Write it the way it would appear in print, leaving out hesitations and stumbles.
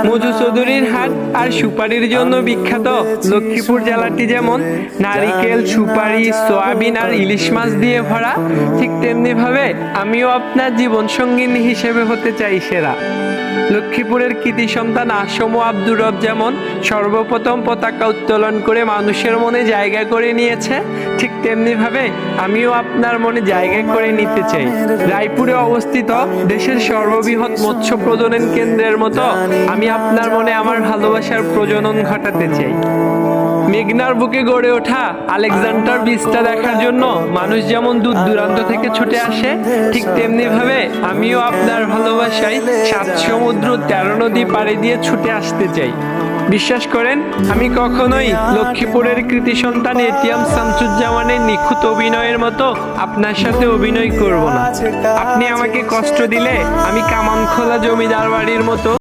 মধু চৌধুরীর হাট আর সুপারির জন্য বিখ্যাত লক্ষ্মীপুর জেলাটি যেমন নারিকেল, সুপারি, সয়াবিন আর ইলিশ মাছ দিয়ে ভরা, ঠিক তেমনি ভাবে আমিও আপনার জীবন সঙ্গিনী হিসেবে হতে চাই সেরা। লক্ষ্মীপুরের কৃতি সন্তান আসম ও আব্দুর রব যেমন সর্বপ্রথম পতাকা উত্তোলন করে মানুষের মনে জায়গা করে নিয়েছে, ঠিক তেমনি ভাবে আমিও আপনার মনে জায়গা করে নিতে চাই। রায়পুরে অবস্থিত দেশের সর্ববৃহৎ মৎস্য প্রজনন কেন্দ্রের মতো আমি আপনার মনে আমার ভালোবাসার প্রজনন ঘটাতে চাই। মেঘনার বুকে গড়ে ওঠা আলেকজান্ডার ব্রিজটা দেখার জন্য মানুষ যেমন দূর দূরান্ত থেকে ছুটে আসে, ঠিক তেমনি ভাবে আমিও আপনার ভালোবাসায় 7 সমুদ্র 13 নদী পাড়ি দিয়ে ছুটে আসতে চাই। বিশ্বাস করেন, আমি কখনোই লক্ষ্মীপুরের কৃতি সন্তান এটিএম শামসুজ্জামানের নিখুঁত অভিনয়ের মতো আপনার সাথে অভিনয় করব না। আপনি আমাকে কষ্ট দিলে আমি কামানখোলা জমিদার বাড়ির মতো